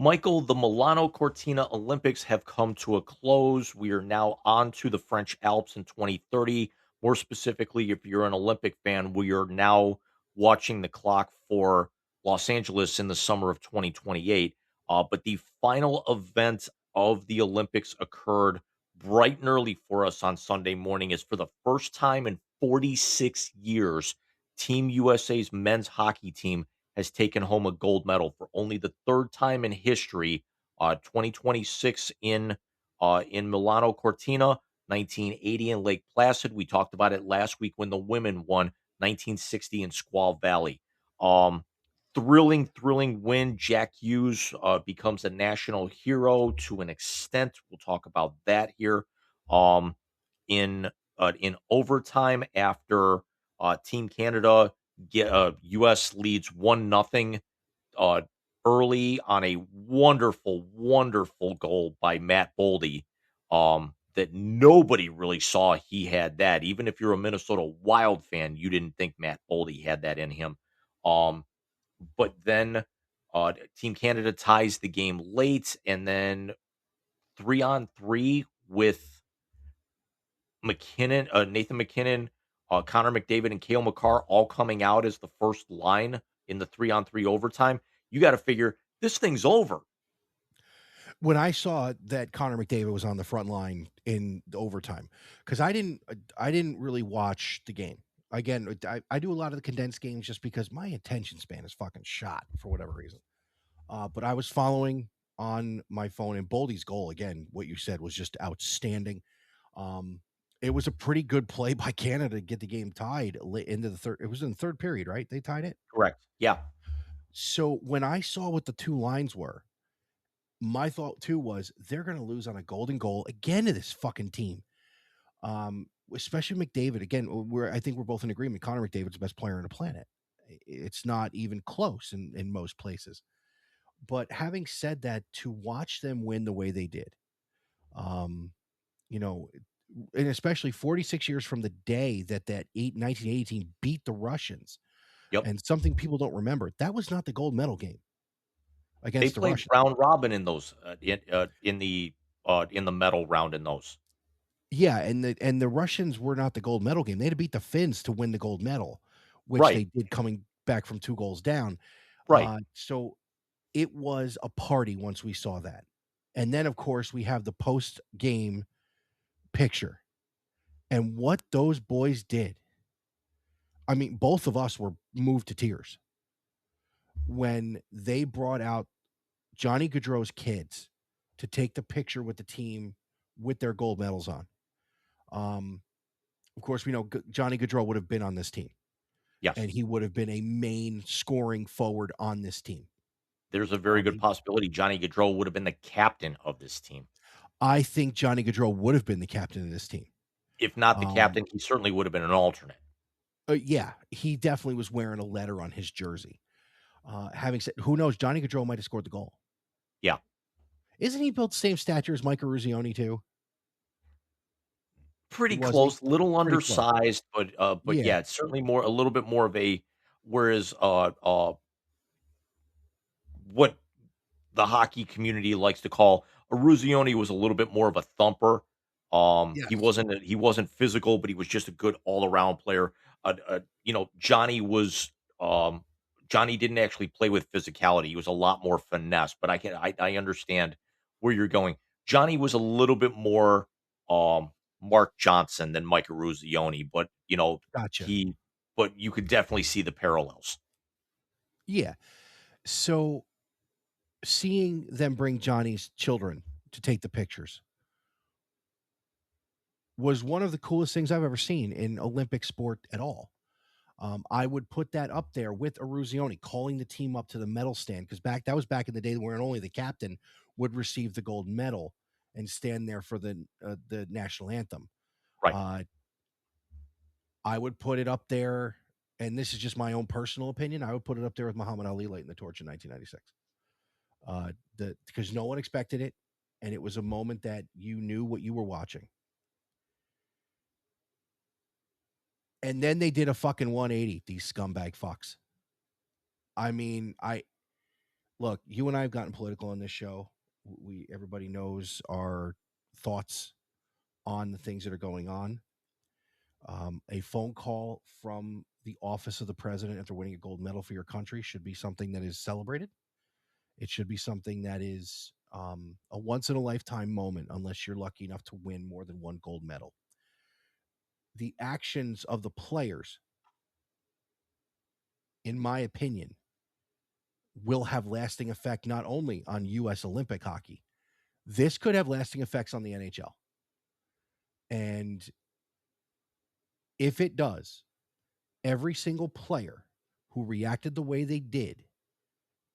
Michael, the Milano Cortina Olympics have come to a close. We are now on to the French Alps in 2030. More specifically, if you're an Olympic fan, we are now watching the clock for Los Angeles in the summer of 2028. But the final event of the Olympics occurred bright and early for us on Sunday morning. Is for the first time in 46 years, Team USA's men's hockey team has taken home a gold medal for only the third time in history. 2026 in Milano Cortina, 1980 in Lake Placid. We talked about it last week when the women won. 1960 in Squaw Valley. Um, thrilling win. Jack Hughes becomes a national hero to an extent. We'll talk about that here. Um, in overtime after Team Canada U.S. leads 1-0 uh, early on a wonderful goal by Matt Boldy, that nobody really saw he had that. Even if you're a Minnesota Wild fan, you didn't think Matt Boldy had that in him. Um, but then Team Canada ties the game late, and then 3-on-3 with Nathan MacKinnon, Connor McDavid, and Cale Makar all coming out as the first line in the 3-on-3 overtime. You got to figure this thing's over. When I saw that Connor McDavid was on the front line in the overtime, because I didn't really watch the game. Again, I do a lot of the condensed games just because my attention span is fucking shot for whatever reason. But I was following on my phone, and Boldy's goal again. What you said was just outstanding. Um, it was a pretty good play by Canada to get the game tied into the third. It was in the third period, right? They tied it. Correct. Yeah. So when I saw what the two lines were, my thought too was they're going to lose on a golden goal again to this fucking team. Especially McDavid again. I think we're both in agreement. Connor McDavid's the best player on the planet. It's not even close in most places. But having said that, to watch them win the way they did, um, you know, and especially 46 years from the day that 1918 beat the Russians, Yep. and something people don't remember, that was not the gold medal game They against the played Russians. round robin in those in the medal round in those. Yeah, and the Russians were not the gold medal game. They had to beat the Finns to win the gold medal, which Right. they did coming back from 2 goals down. Right. So it was a party once we saw that. And then, of course, we have the post-game picture, and what those boys did. I mean, both of us were moved to tears when they brought out Johnny Gaudreau's kids to take the picture with the team with their gold medals on. Um, of course, we know Johnny Gaudreau would have been on this team, Yes. and he would have been a main scoring forward on this team. There's a very good He possibility Johnny Gaudreau would have been the captain of this team. I think Johnny Gaudreau would have been the captain of this team. If not the Um, captain, he certainly would have been an alternate. yeah, he definitely was wearing a letter on his jersey. Having said, who knows? Johnny Gaudreau might have scored the goal. Yeah. Isn't he built the same stature as Mike Eruzione too? Pretty Was he close, little pretty close? undersized, but Yeah, yeah, it's certainly more a little bit more of a whereas, what the hockey community likes to call Eruzione was a little bit more of a thumper. yes, He wasn't physical, but he was just a good all-around player. Johnny was, Johnny didn't actually play with physicality. He was a lot more finesse, but I understand where you're going. Johnny was a little bit more, Mark Johnson than Mike Eruzione, but, gotcha. he but you could definitely see the parallels. Yeah. So seeing them bring Johnny's children to take the pictures was one of the coolest things I've ever seen in Olympic sport at all. I would put that up there with Eruzione calling the team up to the medal stand because that was back in the day where only the captain would receive the gold medal and stand there for the national anthem. Right. Uh, I would put it up there, and this is just my own personal opinion. I would put it up there with Muhammad Ali lighting the torch in 1996. Because no one expected it, and it was a moment that you knew what you were watching. And then they did a fucking 180. These scumbag fucks. I mean, look, you and I have gotten political on this show. We everybody knows our thoughts on the things that are going on. A phone call from the office of the president after winning a gold medal for your country should be something that is celebrated. It should be something that is a once in a lifetime moment, unless you're lucky enough to win more than one gold medal. The actions of the players, in my opinion, will have lasting effect not only on U.S. Olympic hockey, this could have lasting effects on the NHL. And if it does, every single player who reacted the way they did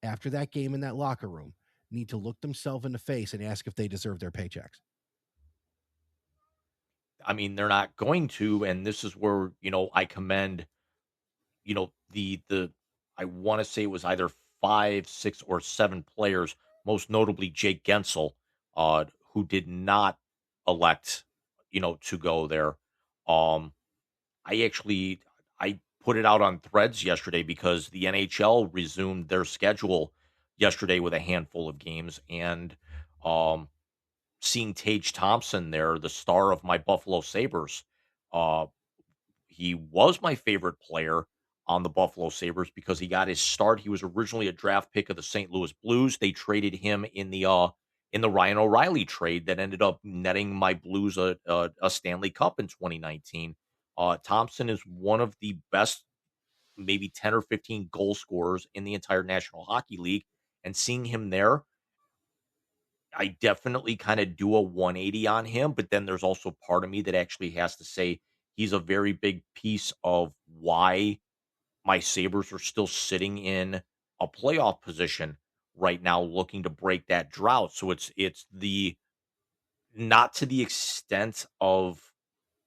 after that game in that locker room need to look themselves in the face and ask if they deserve their paychecks. I mean, they're not going to, and this is where, I commend, the I wanna say it was either 5, 6, or 7 players, most notably Jake Gensel, who did not elect, to go there. Um, I actually I put it out on Threads yesterday because the NHL resumed their schedule yesterday with a handful of games, and, um, seeing Tage Thompson there, the star of my Buffalo Sabres, uh he was my favorite player on the Buffalo Sabres because he got his start. He was originally a draft pick of the St. Louis Blues. They traded him in the Ryan O'Reilly trade that ended up netting my Blues a Stanley Cup in 2019. Thompson is one of the best, maybe 10 or 15 goal scorers in the entire National Hockey League, and seeing him there, I definitely kinda do a 180 on him, but then there's also part of me that actually has to say he's a very big piece of why my Sabres are still sitting in a playoff position right now looking to break that drought. So it's the not to the extent of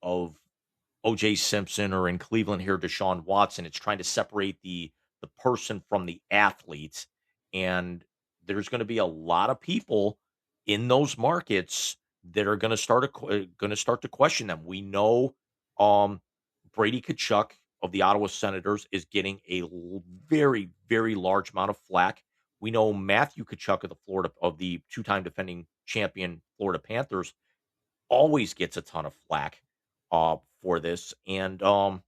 OJ Simpson, or in Cleveland here, Deshaun Watson. It's trying to separate the person from the athlete. And there's going to be a lot of people in those markets that are going to start to question them. We know um Brady Kachuk of the Ottawa Senators is getting a very, very large amount of flack. We know Matthew Kachuk of the two-time defending champion Florida Panthers always gets a ton of flack for this. And I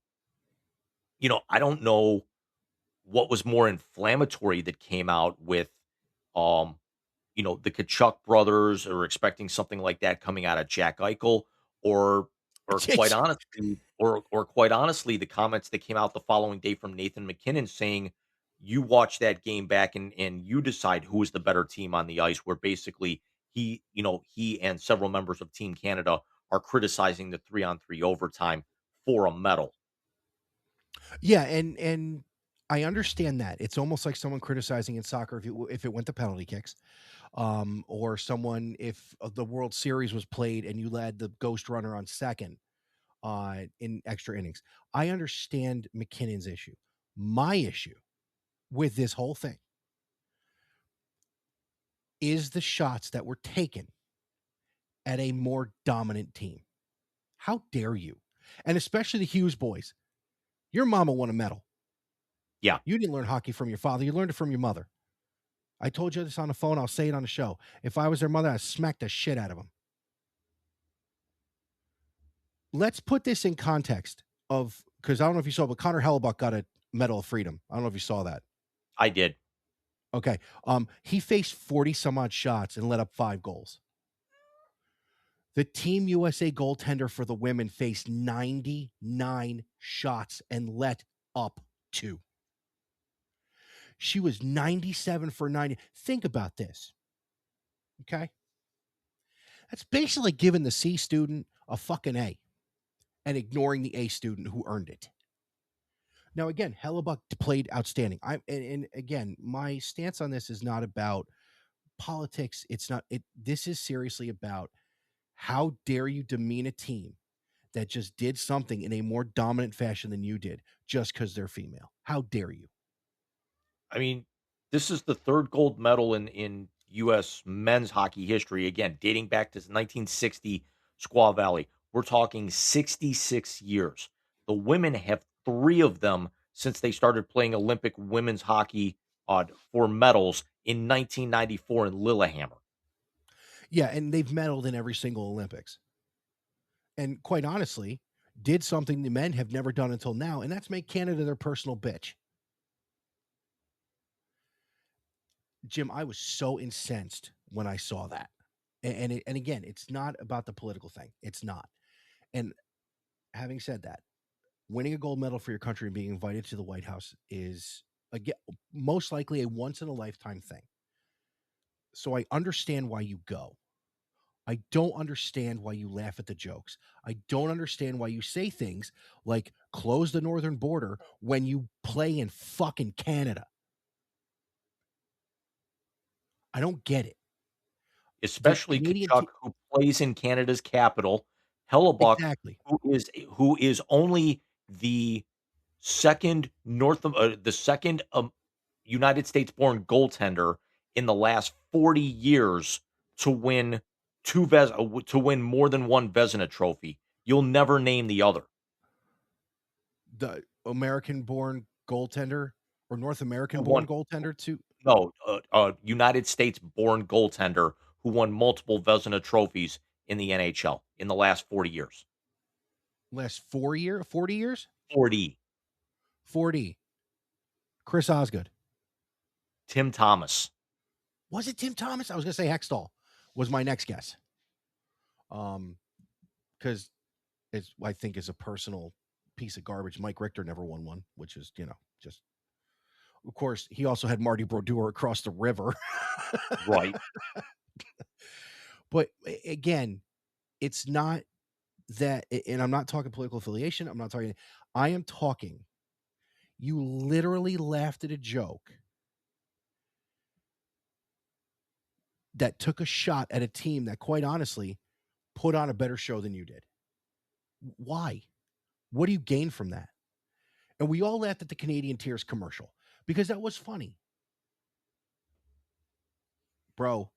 don't know what was more inflammatory that came out with um, the Kachuk brothers, or expecting something like that coming out of Jack Eichel, or quite honestly, the comments that came out the following day from Nathan McKinnon saying, you watch that game back, and you decide who is the better team on the ice, where basically he and several members of Team Canada are criticizing the 3-on-3 overtime for a medal. Yeah, and I understand that. It's almost like someone criticizing in soccer if it went to penalty kicks, or someone if the World Series was played and you led the ghost runner on second in extra innings. I understand McKinnon's issue. My issue with this whole thing is the shots that were taken at a more dominant team. How dare you? And especially the Hughes boys. Your mama won a medal. Yeah. You didn't learn hockey from your father, you learned it from your mother. I told you this on the phone, I'll say it on the show. If I was their mother, I'd smack the shit out of them. Let's put this in context of, because I don't know if you saw, but Connor Hellebuck got a Medal of Freedom. I don't know if you saw that. I did. Okay. He faced 40 some odd shots and let up 5 goals. The Team USA goaltender for the women faced 99 shots and let up 2. She was 97 for 90. Think about this. Okay. That's basically giving the C student a fucking A and ignoring the A student who earned it. Now, again, Hellebuck played outstanding. And again, my stance on this is not about politics. It's not it. This is seriously about how dare you demean a team that just did something in a more dominant fashion than you did just because they're female. How dare you? I mean, this is the third gold medal in U.S. men's hockey history. Again, dating back to 1960 Squaw Valley. We're talking 66 years. The women have 3 of them since they started playing Olympic women's hockey for medals in 1994 in Lillehammer. Yeah, and they've medaled in every single Olympics. And quite honestly, did something the men have never done until now, and that's make Canada their personal bitch. Jim, I was so incensed when I saw that. And again, it's not about the political thing. It's not. And having said that, winning a gold medal for your country and being invited to the White House is again most likely a once in a lifetime thing. So I understand why you go. I don't understand why you laugh at the jokes. I don't understand why you say things like close the northern border when you play in fucking Canada. I don't get it. The Especially Canadian Kachuk, team, who plays in Canada's capital, Hellebuck, exactly. who is only the second United States born goaltender in the last 40 years to win to win more than one Vezina trophy. You'll never name the other. The American born goaltender or North Who American born won goaltender too. No, United States born goaltender who won multiple Vezina trophies in the NHL in the last 40 years. Last 40 years? 40. 40. Chris Osgood. Tim Thomas. Was it Tim Thomas? I was gonna say Hextall was my next guess. Because it's I think is a personal piece of garbage. Mike Richter never won one, which is, just of course, he also had Marty Brodeur across the river. Right. But again, it's not that, and I'm not talking political affiliation. I'm not talking, I am talking, you literally laughed at a joke that took a shot at a team that, quite honestly, put on a better show than you did. Why? What do you gain from that? And we all laughed at the Canadian Tears commercial because that was funny. Bro,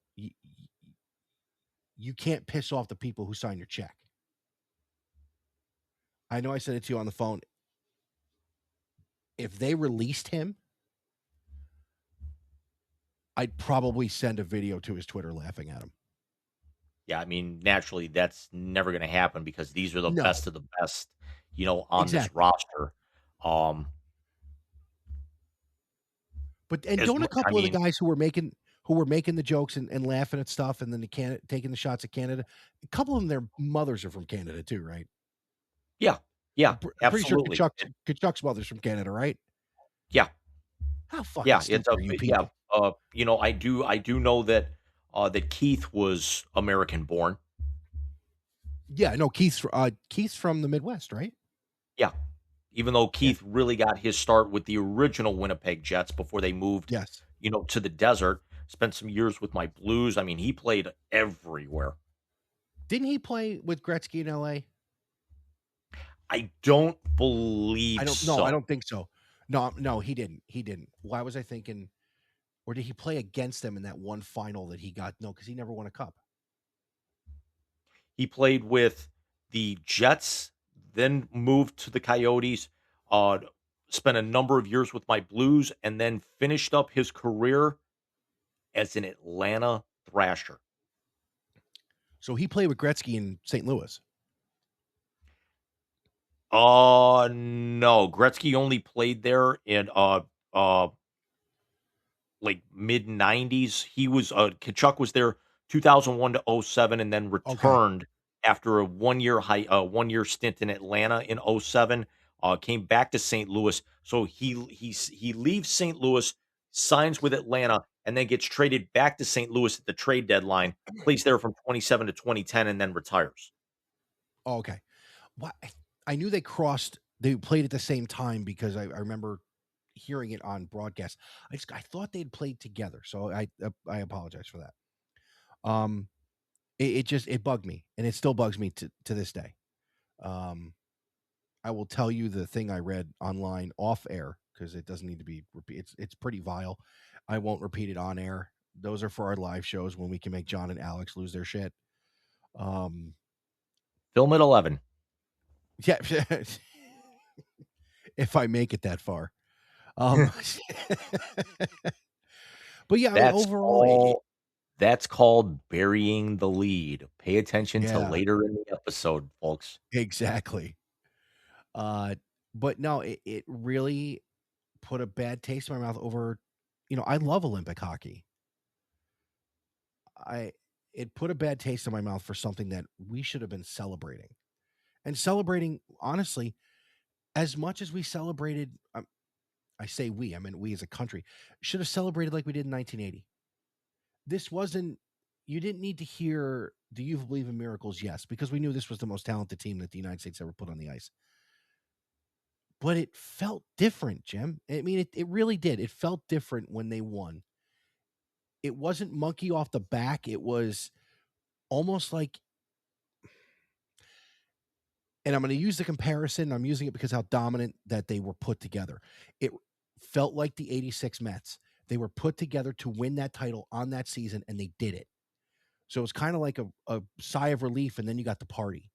you can't piss off the people who sign your check. I know I said it to you on the phone. If they released him, I'd probably send a video to his Twitter laughing at him. Yeah, I mean, naturally, that's never going to happen because these are the No, best of the best, on this exactly. roster. Um, But and as don't a much, I couple of the mean, guys who were making the jokes and laughing at stuff and then taking the shots at Canada, a couple of them, their mothers are from Canada too, right? yeah, yeah, I'm pretty sure absolutely, Kachuk's mother's from Canada, right? yeah, How fucking yeah. It's stupid a are you yeah. people? I do know that that Keith was American born. Yeah, no, Keith's from the Midwest, right? Yeah, even though Yeah. Keith really got his start with the original Winnipeg Jets before they moved, Yes. to the desert. Spent some years with my Blues. I mean, he played everywhere. Didn't he play with Gretzky in LA? I don't believe I so. don't think so. No, no, he didn't. He didn't. Why was I thinking, or did he play against them in that one final that he got? No, because he never won a cup. He played with the Jets, then moved to the Coyotes, uh, spent a number of years with my Blues, and then finished up his career as an Atlanta Thrasher. So he played with Gretzky in St. Louis. No, Gretzky only played there in uh like mid '90s. He was Kachuk was there 2001 to '07, and then Okay. returned after a 1 year stint in Atlanta in '07. Came back to St. Louis. So he leaves St. Louis, signs with Atlanta, and then gets traded back to St. Louis at the trade deadline. Plays there from 27 to 2010, and then retires. Oh, okay. What I knew they played at the same time because I remember hearing it on broadcast. I thought they'd played together, so I apologize for that. Um, it just it bugged me, and it still bugs me to this day. Um, I will tell you the thing I read online off air because it doesn't need to be repeat. It's pretty vile. I won't repeat it on air. Those are for our live shows when we can make John and Alex lose their shit. Um, Film at 11. yeah, if I make it that far. Um, but yeah, I mean, That's overall, all that's called burying the lead. Pay attention to yeah, later in the episode, folks. exactly. Uh, but no, it really put a bad taste in my mouth over, I love Olympic hockey. I It put a bad taste in my mouth for something that we should have been celebrating. And celebrating, honestly, as much as we celebrated, I say we, I mean we as a country should have celebrated like we did in 1980. This wasn't You didn't need to hear, "Do you believe in miracles?" Yes, because we knew this was the most talented team that the United States ever put on the ice. But it felt different, Jim. I mean, it really did. It felt different when they won. It wasn't monkey off the back. It was almost like, and I'm going to use the comparison. I'm using it because how dominant that they were put together. It felt like the 86 Mets. They were put together to win that title on that season, and they did it. So it's kind of like a sigh of relief, and then you got the party.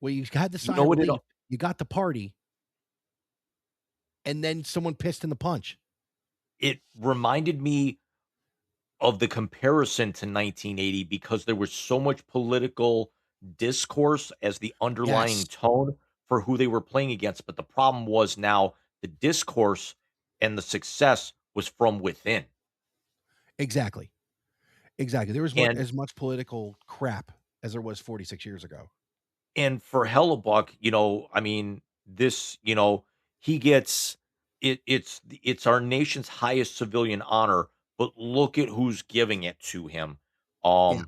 Well, you had the You sigh know of what relief, you got the party, and then someone pissed in the punch. it reminded me of the comparison to 1980 because there was so much political discourse as the Yes, underlying tone for who they were playing against, but the problem was now the discourse and the success was from within. exactly. Exactly. There was And as much political crap as there was 46 years ago. for Hellebuck, I mean, this, he gets it's our nation's highest civilian honor, but look at who's giving it to him. Yeah,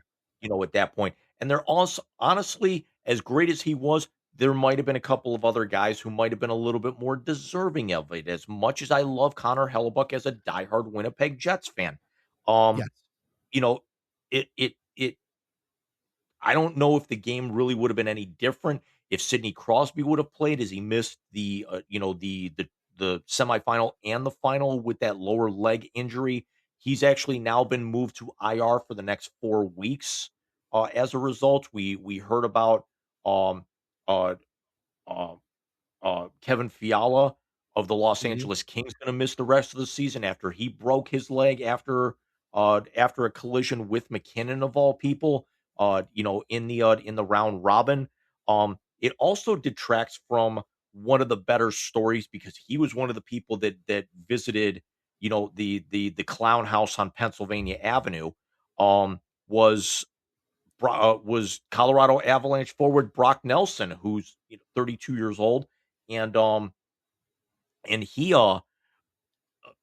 At that point. And they're also honestly, as great as he was, there might have been a couple of other guys who might have been a little bit more deserving of it. As much as I love Connor Hellebuck as a diehard Winnipeg Jets fan, um, yes. you know, it I don't know if the game really would have been any different if Sidney Crosby would have played, as he missed the semifinal and the final with that lower leg injury. He's actually now been moved to IR for the next 4 weeks. As a result, we heard about um, uh, uh, Kevin Fiala of the Los Mhm. Angeles Kings going to miss the rest of the season after he broke his leg after a collision with McKinnon of all people. In the round robin. It also detracts from one of the better stories because he was one of the people that visited, the clown house on Pennsylvania Avenue. Was was Colorado Avalanche forward Brock Nelson, who's 32 years old, and he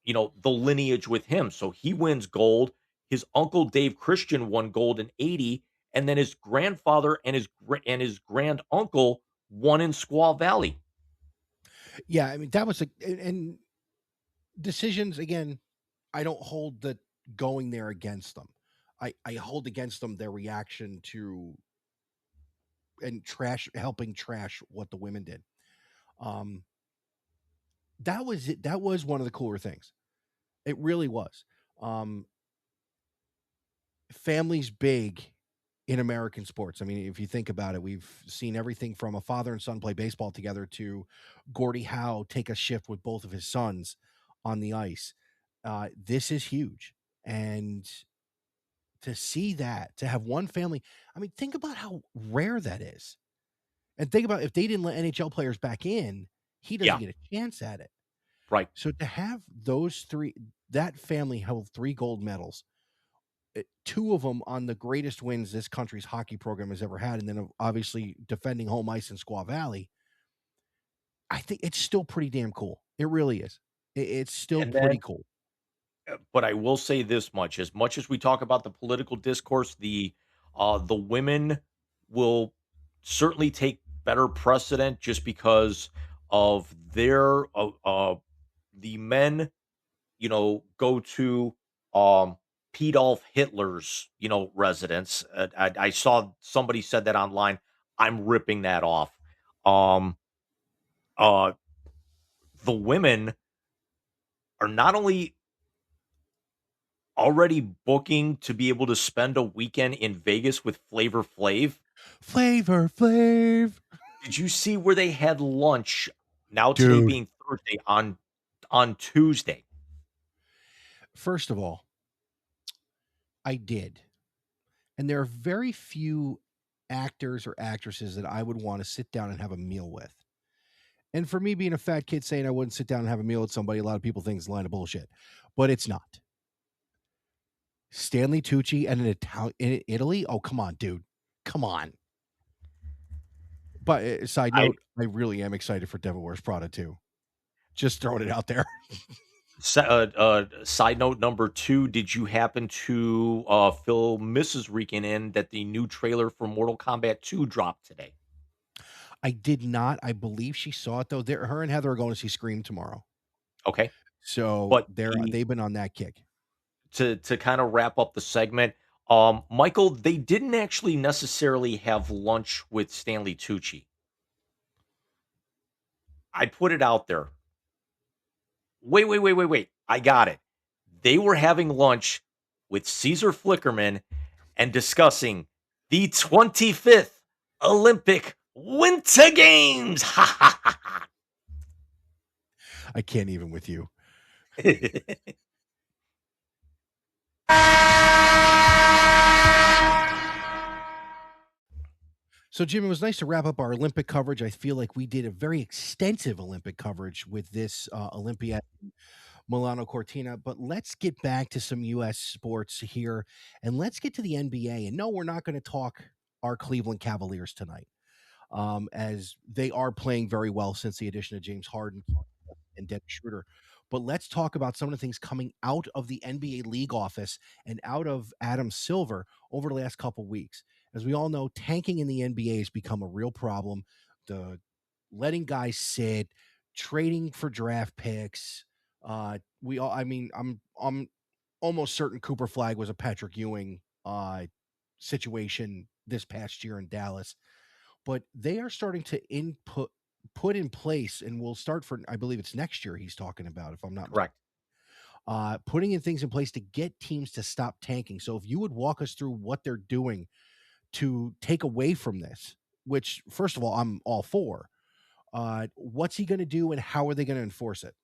the lineage with him. So he wins gold. His uncle Dave Christian won gold in 80, and then his grandfather and his grand uncle won in Squaw Valley. Yeah, I mean, that was and decisions again, I don't hold the going there against them. I hold against them their reaction to and helping trash what the women did. Um that was it. That was one of the cooler things. It really was. Um Family's big in American sports. I mean, if you think about it, we've seen everything from a father and son play baseball together to Gordie Howe take a shift with both of his sons on the ice. This is huge. And to see that, to have one family, I mean, think about how rare that is. And think about if they didn't let NHL players back in, he doesn't Yeah, get a chance at it. right. So to have that family held 3 gold medals, two of them on the greatest wins this country's hockey program has ever had, and then obviously defending home ice in Squaw Valley. I think it's still pretty damn cool. It really is. It's still And then pretty cool. but I will say this much as we talk about the political discourse, the women will certainly take better precedent just because of the men, go to Adolf Hitler's, residence. I saw somebody said that online. I'm ripping that off. Um, uh, the women are not only already booking to be able to spend a weekend in Vegas with Flavor Flav. Flavor Flav. Did you see where they had lunch? Now today Dude. being Thursday on on Tuesday? First of all, I did. And there are very few actors or actresses that I would want to sit down and have a meal with. And for me being a fat kid saying I wouldn't sit down and have a meal with somebody, a lot of people think it's a line of bullshit. But it's not. Stanley Tucci and in Italy? Oh, come on, dude. Come on. But side I note, I really am excited for Devil Wears Prada too. Just throwing it out there. Side note number two: did you happen to fill Mrs. Rican in that the new trailer for Mortal Kombat 2 dropped today? I did not. I believe she saw it though. Her and Heather are going to see Scream tomorrow. Okay, So but they've been on that kick. to kind of wrap up the segment, Michael, they didn't actually necessarily have lunch with Stanley Tucci. I put it out there. Wait. I got it. They were having lunch with Caesar Flickerman and discussing the 25th Olympic Winter Games. Ha I can't even with you. ha So, Jim, it was nice to wrap up our Olympic coverage. I feel like we did a very extensive Olympic coverage with this Olympiad Milano Cortina. But let's get back to some U.S. sports here, and let's get to the NBA. And no, we're not going to talk our Cleveland Cavaliers tonight, as they are playing very well since the addition of James Harden and Dennis Schroeder. But let's talk about some of the things coming out of the NBA league office and out of Adam Silver over the last couple weeks. As we all know, tanking in the NBA has become a real problem. The letting guys sit, trading for draft picks. I mean, I'm almost certain Cooper Flag was a Patrick Ewing situation this past year in Dallas, but they are starting to put in place, and we'll start for, I believe it's next year he's talking about, if I'm not Correct. putting in things in place to get teams to stop tanking. So if you would walk us through what they're doing to take away from this, which first of all I'm all for, what's he going to do and how are they going to enforce it?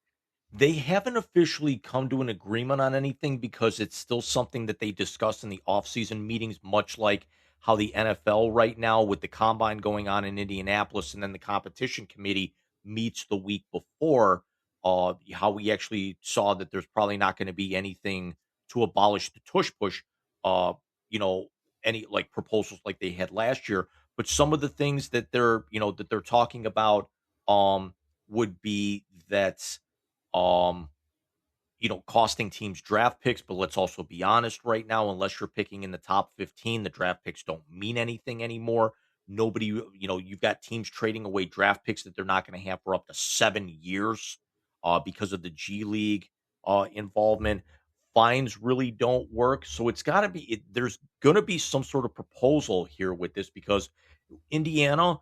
They haven't officially come to an agreement on anything because it's still something that they discuss in the offseason meetings, much like how the NFL right now, with the combine going on in Indianapolis, and then the competition committee meets the week before. How we actually saw that there's probably not going to be anything to abolish the tush push, uh, you know, any like proposals like they had last year. But some of the things that they're talking about would be that um, costing teams draft picks. But let's also be honest right now, unless you're picking in the top 15, the draft picks don't mean anything anymore. Nobody, you've got teams trading away draft picks that they're not going to have for up to 7 years because of the G League involvement. Fines really don't work. So it's got to there's going to be some sort of proposal here with this because Indiana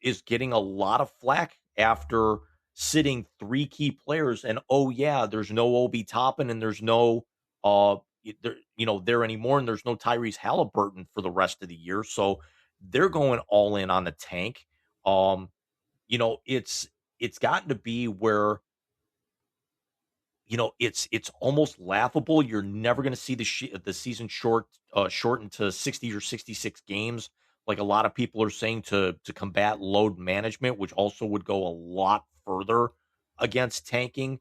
is getting a lot of flack after sitting three key players. And oh yeah, there's no Obi Toppin and there's no there anymore, and there's no Tyrese Halliburton for the rest of the year. So they're going all in on the tank. Um, it's gotten to be where it's almost laughable. You're never going to see the season shortened to 60 or 66 games, like a lot of people are saying to combat load management, which also would go a lot further against tanking.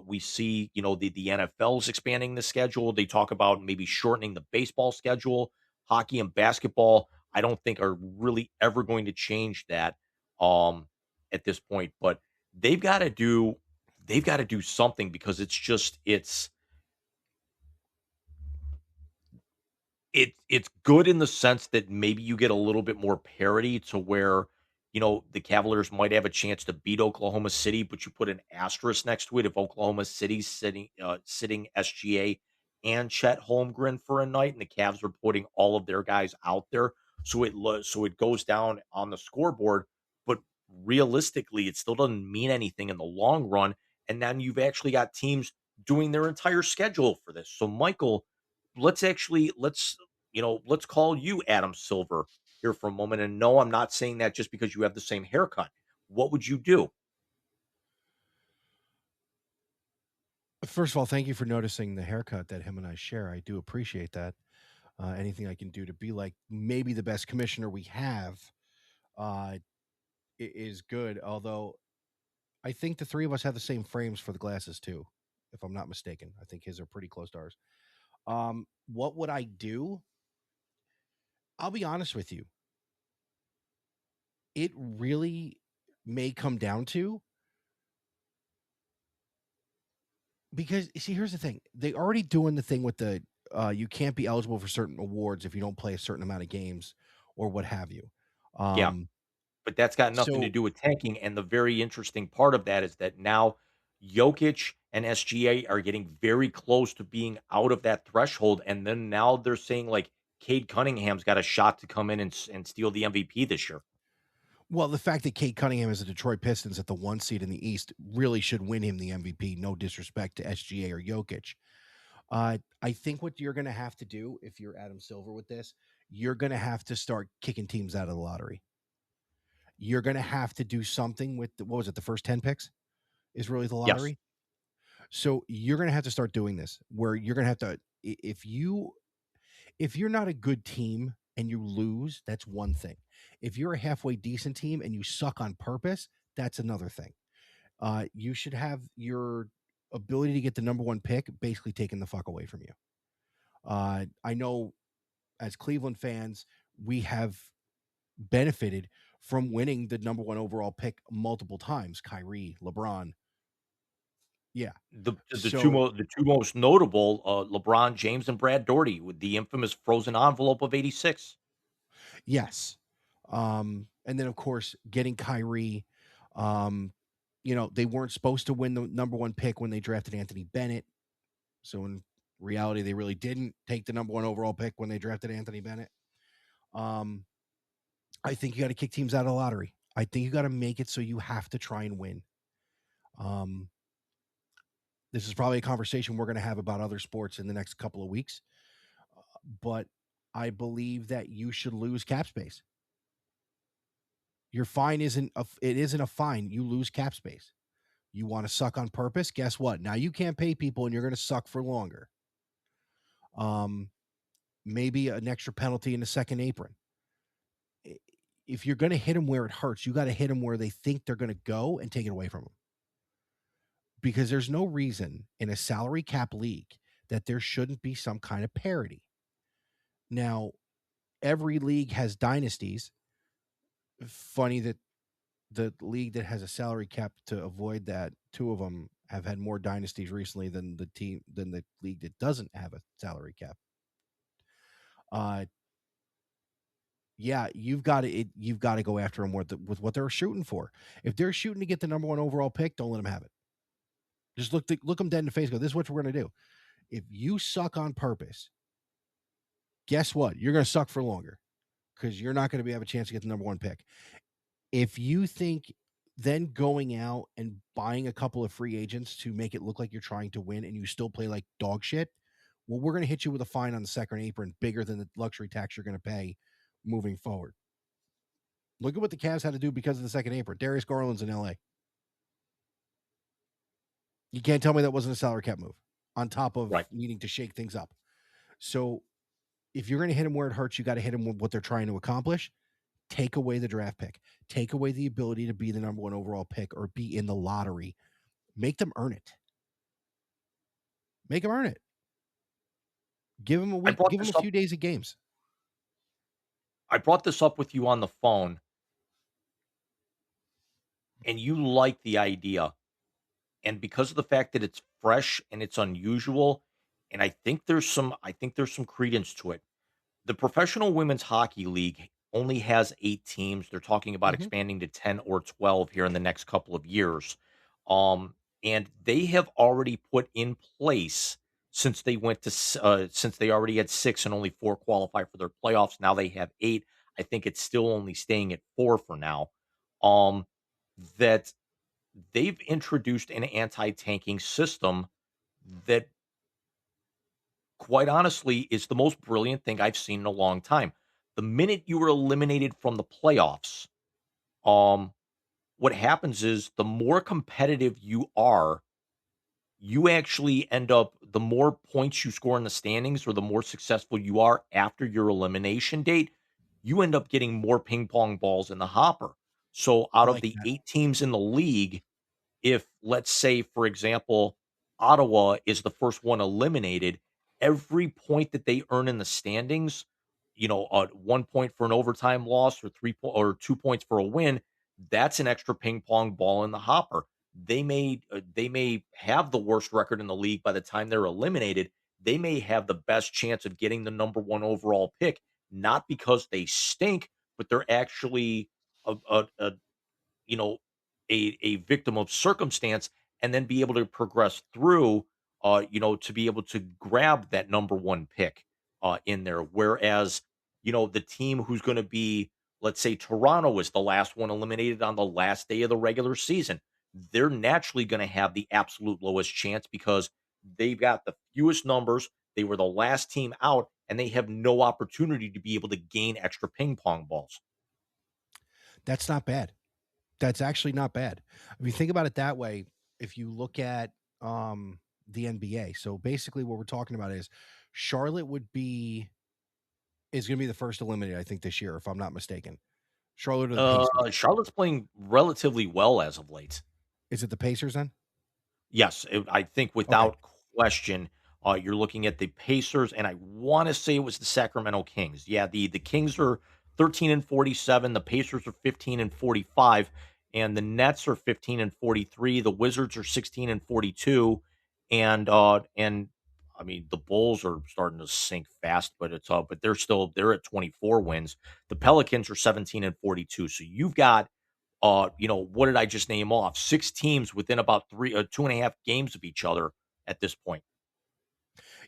We see, the NFL is expanding the schedule. They talk about maybe shortening the baseball schedule. Hockey and basketball, I don't think are really ever going to change that at this point. But they've got to do they've got to do something because it's good in the sense that maybe you get a little bit more parity to where the Cavaliers might have a chance to beat Oklahoma City, but you put an asterisk next to it if Oklahoma City's sitting SGA and Chet Holmgren for a night, and the Cavs are putting all of their guys out there, so it goes down on the scoreboard, but realistically, it still doesn't mean anything in the long run. And then you've actually got teams doing their entire schedule for this. So, Michael, let's call you Adam Silver here for a moment. And no, I'm not saying that just because you have the same haircut. What would you do? First of all, thank you for noticing the haircut that him and I share. I do appreciate that. Anything I can do to be like maybe the best commissioner we have is good. Although I think the three of us have the same frames for the glasses too, if I'm not mistaken. I think his are pretty close to ours. What would I do? I'll be honest with you. It really may come down to because see, here's the thing: they already doing the thing with the you can't be eligible for certain awards if you don't play a certain amount of games or what have you. Yeah. Um, But that's got nothing to so do with tanking, and the very interesting part of that is that now Jokic and SGA are getting very close to being out of that threshold, and then now they're saying, like, Cade Cunningham's got a shot to come in and steal the MVP this year. well, the fact that Kate Cunningham is a Detroit Pistons at the 1 seed in the East really should win him the MVP. No disrespect to SGA or Jokic. I think what you're going to have to do if you're Adam Silver with this, you're going to have to start kicking teams out of the lottery. You're going to have to do something with what was it? The first 10 picks is really the Yes. lottery. So you're going to have to start doing this where you're going to have to if you're not a good team and you lose, that's one thing. If you're a halfway decent team and you suck on purpose, that's another thing. You should have your ability to get the number one pick basically taken the fuck away from you. I know as Cleveland fans, we have benefited from winning the number one overall pick multiple times. Kyrie, LeBron. Yeah. So, The two most notable, LeBron James and Brad Daugherty with the infamous frozen envelope of '86. yes. And then of course, getting Kyrie, they weren't supposed to win the number one pick when they drafted Anthony Bennett. So in reality, they really didn't take the number one overall pick when they drafted Anthony Bennett. Um, I think you got to kick teams out of the lottery. I think you got to make it so you have to try and win. Um, this is probably a conversation we're going to have about other sports in the next couple of weeks, but I believe that you should lose cap space. Your fine isn't a fine. You lose cap space. You want to suck on purpose? Guess what? Now you can't pay people and you're going to suck for longer. Um, Maybe an extra penalty in the second apron. If you're going to hit them where it hurts, you got to hit them where they think they're going to go and take it away from them. Because there's no reason in a salary cap league that there shouldn't be some kind of parity. Now, every league has dynasties. Funny that the league that has a salary cap to avoid that, two of them have had more dynasties recently than the league that doesn't have a salary cap. Yeah, you've got to go after them with what they're shooting for. If they're shooting to get the number one overall pick, don't let them have it. Just look them dead in the face. Go, this is what we're going to do. If you suck on purpose, guess what? You're going to suck for longer because you're not going to have a chance to get the number one pick. If you think then going out and buying a couple of free agents to make it look like you're trying to win and you still play like dog shit, well, we're going to hit you with a fine on the second apron bigger than the luxury tax you're going to pay moving forward. Look at what the Cavs had to do because of the second apron. Darius Garland's in LA. You can't tell me that wasn't a salary cap move on top of Right. needing to shake things up. So if you're going to hit them where it hurts, you got to hit them with what they're trying to accomplish. Take away the draft pick. Take away the ability to be the number one overall pick or be in the lottery. Make them earn it. Make them earn it. Give them a I week. brought Give them a this up few days of games. I brought this up with you on the phone, and you like the idea. And because of the fact that it's fresh and it's unusual, and I think there's some credence to it. The Professional Women's Hockey League only has 8 teams. They're talking about Mm-hmm. expanding to 10 or 12 here in the next couple of years. Um, and they have already put in place since they already had 6 and only 4 qualify for their playoffs. Now they have 8. I think it's still only staying at 4 for now. Um, that they've introduced an anti-tanking system that quite honestly is the most brilliant thing I've seen in a long time. The minute you were eliminated from the playoffs, um, what happens is the more competitive you are, you actually end up the more points you score in the standings or the more successful you are after your elimination date, you end up getting more ping pong balls in the hopper. So I out of like the that. 8 teams in the league, if let's say, for example, Ottawa is the first one eliminated, every point that they earn in the standings, 1 point for an overtime loss or or 2 points for a win, that's an extra ping pong ball in the hopper. They may have the worst record in the league by the time they're eliminated. They may have the best chance of getting the number one overall pick, not because they stink, but they're actually a you know, a victim of circumstance and then be able to progress through, to be able to grab that number one pick in there. Whereas, the team who's going to be, let's say Toronto is the last one eliminated on the last day of the regular season, they're naturally going to have the absolute lowest chance because they've got the fewest numbers. They were the last team out and they have no opportunity to be able to gain extra ping pong balls. That's not bad. That's actually not bad. If you think about it that way, if you look at the NBA, so basically what we're talking about is Charlotte is going to be the first eliminated, I think, this year, if I'm not mistaken. Charlotte or the Pacers? Charlotte's playing relatively well as of late. Is it the Pacers then? Yes, I think Okay. without question, you're looking at the Pacers, and I want to say it was the Sacramento Kings. Yeah, the Kings are 13 and 47, the Pacers are 15 and 45, and the Nets are 15 and 43. The Wizards are 16 and 42, and I mean the Bulls are starting to sink fast, but they're at 24 wins. The Pelicans are 17 and 42. So you've got what did I just name off? 6 teams within about 2.5 games of each other at this point.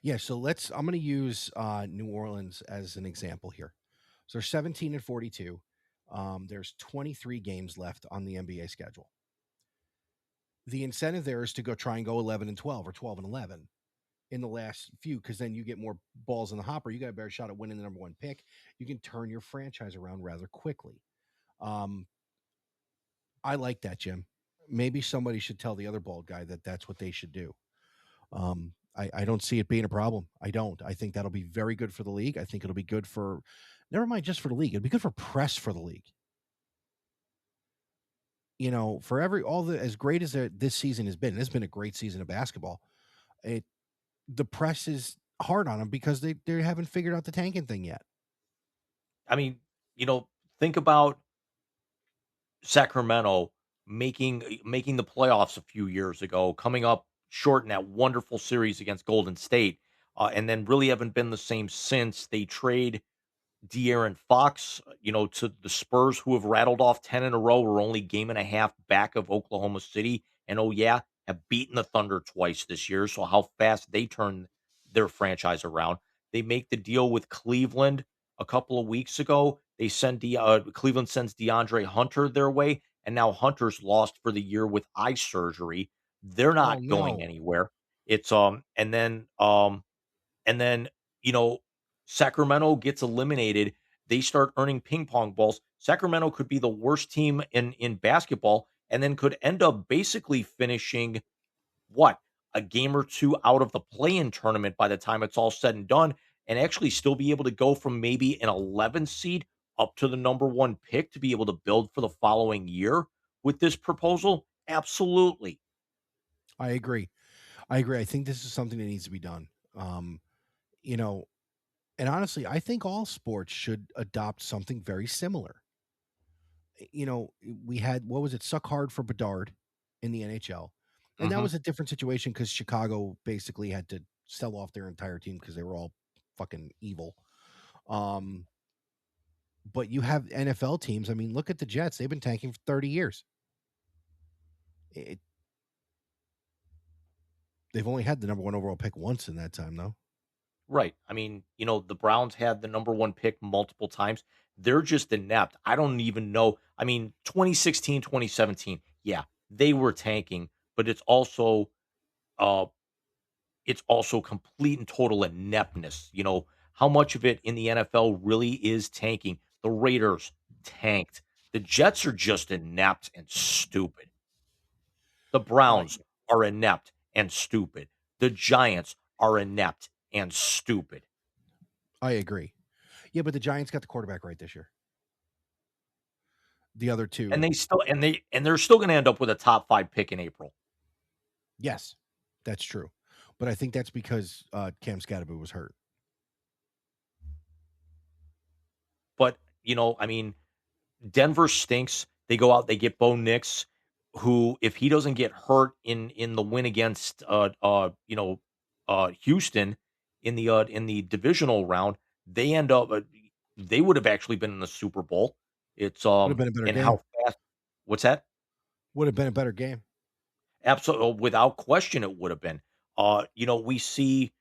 Yeah, so I'm going to use New Orleans as an example here. So they're 17 and 42. There's 23 games left on the NBA schedule. The incentive there is to go try and go 11 and 12 or 12 and 11 in the last few, because then you get more balls in the hopper. You got a better shot at winning the number one pick. You can turn your franchise around rather quickly. Um, I like that, Jim. Maybe somebody should tell the other bald guy that that's what they should do. I don't see it being a problem. I don't. I think that'll be very good for the league. I think it'll be good for, never mind just for the league. It'll be good for press for the league. For all the as great as this season has been, it's been a great season of basketball. It The press is hard on them because they haven't figured out the tanking thing yet. I mean, think about Sacramento making the playoffs a few years ago, coming up short in that wonderful series against Golden State, and then really haven't been the same since. They trade De'Aaron Fox, to the Spurs, who have rattled off 10 in a row, are only game and a half back of Oklahoma City. And oh, yeah, have beaten the Thunder twice this year. So, how fast they turn their franchise around. They make the deal with Cleveland a couple of weeks ago. Cleveland sends DeAndre Hunter their way. And now Hunter's lost for the year with eye surgery. They're Oh not going no. anywhere. It's, and then, you know, Sacramento gets eliminated. They start earning ping pong balls. Sacramento could be the worst team in basketball and then could end up basically finishing what? A game or two out of the play-in tournament by the time it's all said and done and actually still be able to go from maybe an 11 seed up to the number 1 pick to be able to build for the following year with this proposal? Absolutely. I agree. I agree. I think this is something that needs to be done. Um, you know, and honestly, I think all sports should adopt something very similar. We had, what was it, Suck Hard for Bedard in the NHL. And that Mhm. was a different situation because Chicago basically had to sell off their entire team because they were all fucking evil. Um, but you have NFL teams. I mean, look at the Jets. They've been tanking for 30 years. It, they've only had the number one overall pick once in that time, though. Right. I mean, the Browns had the number 1 pick multiple times. They're just inept. I don't even know. I mean, 2016, 2017, yeah, they were tanking, but uh it's also complete and total ineptness. How much of it in the NFL really is tanking? The Raiders tanked. The Jets are just inept and stupid. The Uh, Browns are inept and stupid. The Giants are inept and stupid. I agree. Yeah, but the Giants got the quarterback right this year. The other And two, they're still going to end up with a top 5 pick in April. yes, that's true. But I think that's because Cam Scatterbo was hurt. But, I mean, Denver stinks. They go out, they get Bo Nix, who, if he doesn't get hurt in the win against Houston in the divisional round, they end up they would have actually been in the Super Bowl. It's Would have been a better and game. how fast what's that? Would have been a better game. Absolutely, without question, it would have been. We see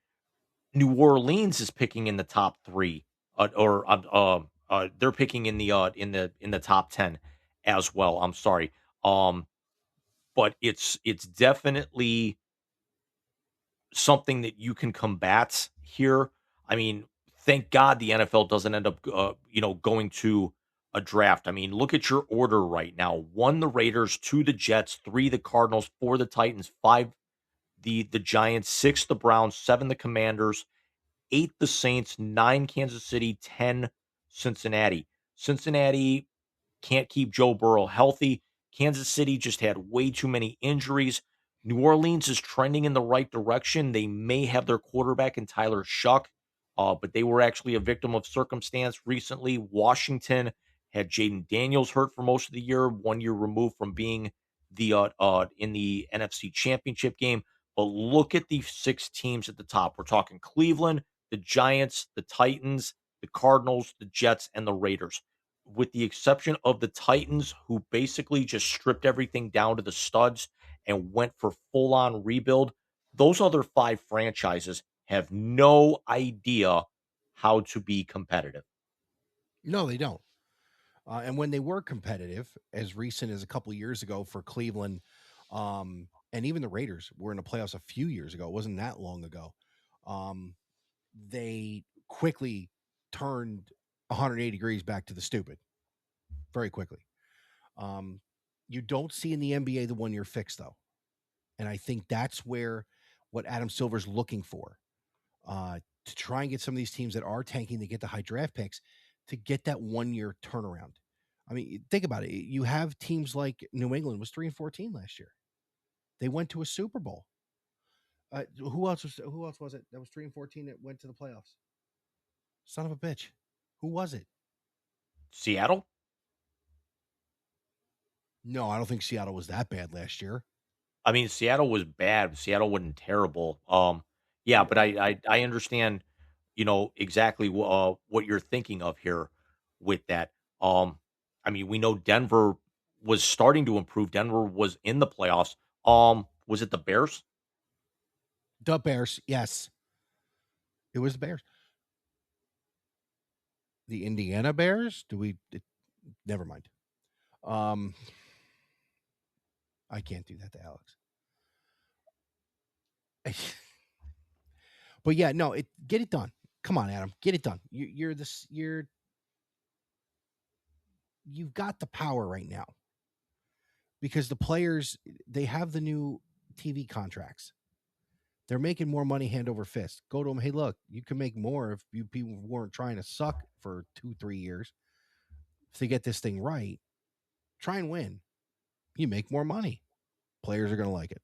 New Orleans is picking in the top 3, they're picking in the top 10 as well. I'm sorry, but it's definitely something that you can combat here. I mean, thank God the NFL doesn't end up, going to a draft. I mean, look at your order right now: 1 the Raiders, 2 the Jets, 3 the Cardinals, 4 the Titans, 5 the Giants, 6 the Browns, 7 the Commanders, 8 the Saints, 9 Kansas City, 10 Cincinnati. Cincinnati can't keep Joe Burrow healthy. Kansas City just had way too many injuries. New Orleans is trending in the right direction. They may have their quarterback in Tyler Shuck, but they were actually a victim of circumstance recently. Washington had Jaden Daniels hurt for most of the year, 1 year removed from being in the NFC Championship game. But look at the 6 teams at the top. We're talking Cleveland, the Giants, the Titans, the Cardinals, the Jets, and the Raiders. With the exception of the Titans, who basically just stripped everything down to the studs and went for full on rebuild, those other 5 franchises have no idea how to be competitive. No, they don't. And when they were competitive, as recent as a couple of years ago for Cleveland, and even the Raiders were in the playoffs a few years ago. It wasn't that long ago. They quickly turned 180 degrees back to the stupid very quickly. You don't see in the NBA the 1 year fix, though. And I think that's where what Adam Silver's looking for, to try and get some of these teams that are tanking to get the high draft picks to get that 1 year turnaround. I mean, think about it. You have teams like New England was 3-14 last year. They went to a Super Bowl. Who else was it that was 3-14 that went to the playoffs? Son of a bitch. Who was it? Seattle? No, I don't think Seattle was that bad last year. I mean, Seattle was bad. Seattle wasn't terrible. Yeah, but I understand, exactly what you're thinking of here with that. I mean, we know Denver was starting to improve. Denver was in the playoffs. Was it the Bears? The Bears, yes. It was the Bears. The Indiana Bears? Never mind. I can't do that to Alex. But yeah, no, get it done. Come on, Adam, get it done. You've got the power right now because the players, they have the new TV contracts. They're making more money hand over fist. Go to them. Hey, look, you can make more if you people weren't trying to suck for 2-3 years. If they get this thing right, try and win. You make more money. Players are going to like it.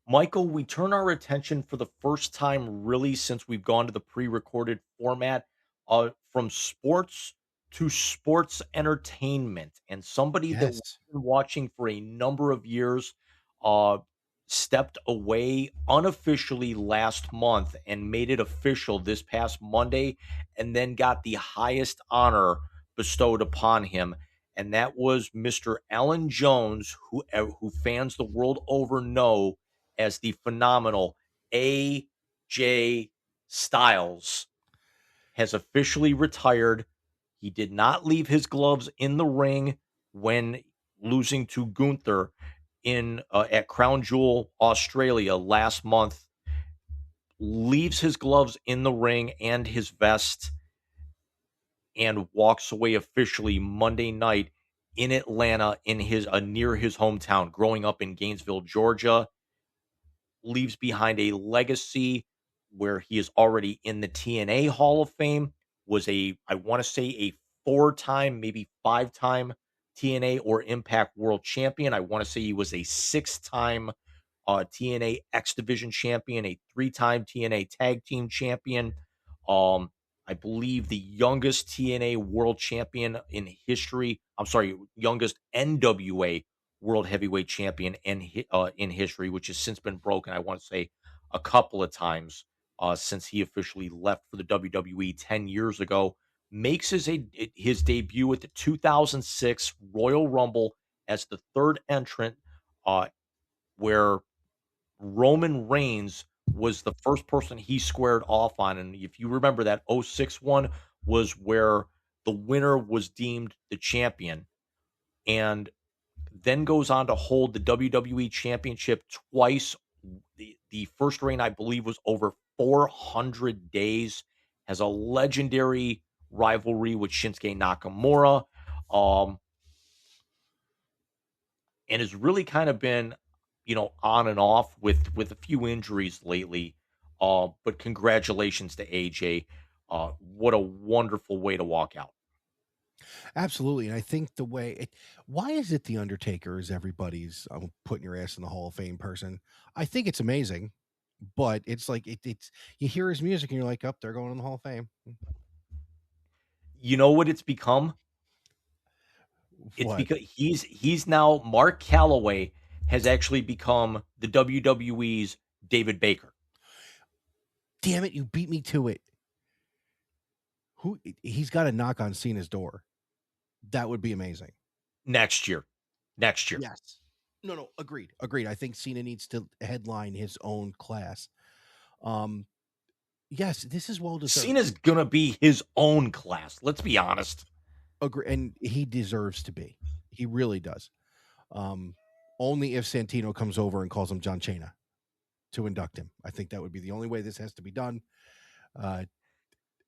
Michael, we turn our attention for the first time really since we've gone to the pre-recorded format, from sports to sports entertainment. And somebody that we've Yes. been watching for a number of years uh, stepped away unofficially last month and made it official this past Monday, and then got the highest honor bestowed upon him. And that was Mr. Alan Jones, who fans the world over know as the phenomenal AJ Styles, has officially retired. He did not leave his gloves in the ring when losing to Gunther in at Crown Jewel, Australia last month. Leaves his gloves in the ring and his vest and walks away officially Monday night in Atlanta in his near his hometown, growing up in Gainesville, Georgia, leaves behind a legacy where he is already in the TNA Hall of Fame, was I want to say a four-time, maybe five-time TNA or Impact World Champion. I want to say he was a six-time TNA X Division champion, a three-time TNA Tag Team champion. Um, I believe the youngest TNA World Champion in history. I'm sorry, youngest NWA World Heavyweight Champion in history, which has since been broken. I want to say a couple of times since he officially left for the WWE 10 years ago. Makes his debut at the 2006 Royal Rumble as the third entrant, uh, where Roman Reigns was the first person he squared off on, and if you remember that '06 one was where the winner was deemed the champion, and then goes on to hold the WWE Championship twice. The first reign, I believe, was over 400 days, has a legendary rivalry with Shinsuke Nakamura. Um, and has really kind of been, on and off with a few injuries lately. But congratulations to AJ. What a wonderful way to walk out. Absolutely, and I think the way why is it the Undertaker is everybody's putting your ass in the Hall of Fame person? I think it's amazing, but it's like it's you hear his music and you're like, "Up, they're going in the Hall of Fame." You know what it's become? It's What? because he's now Mark Calloway has actually become the WWE's David Baker Damn it, you beat me to it. He's got to knock on Cena's door. That would be amazing. next year. Next year. Yes. No, no, agreed. Agreed. I think Cena needs to headline his own class. Um, yes, this is well deserved. Cena's gonna be his own class. Let's be honest. Agree, and he deserves to be. He really does. Um, only if Santino comes over and calls him John Cena to induct him. I think that would be the only way this has to be done. Uh,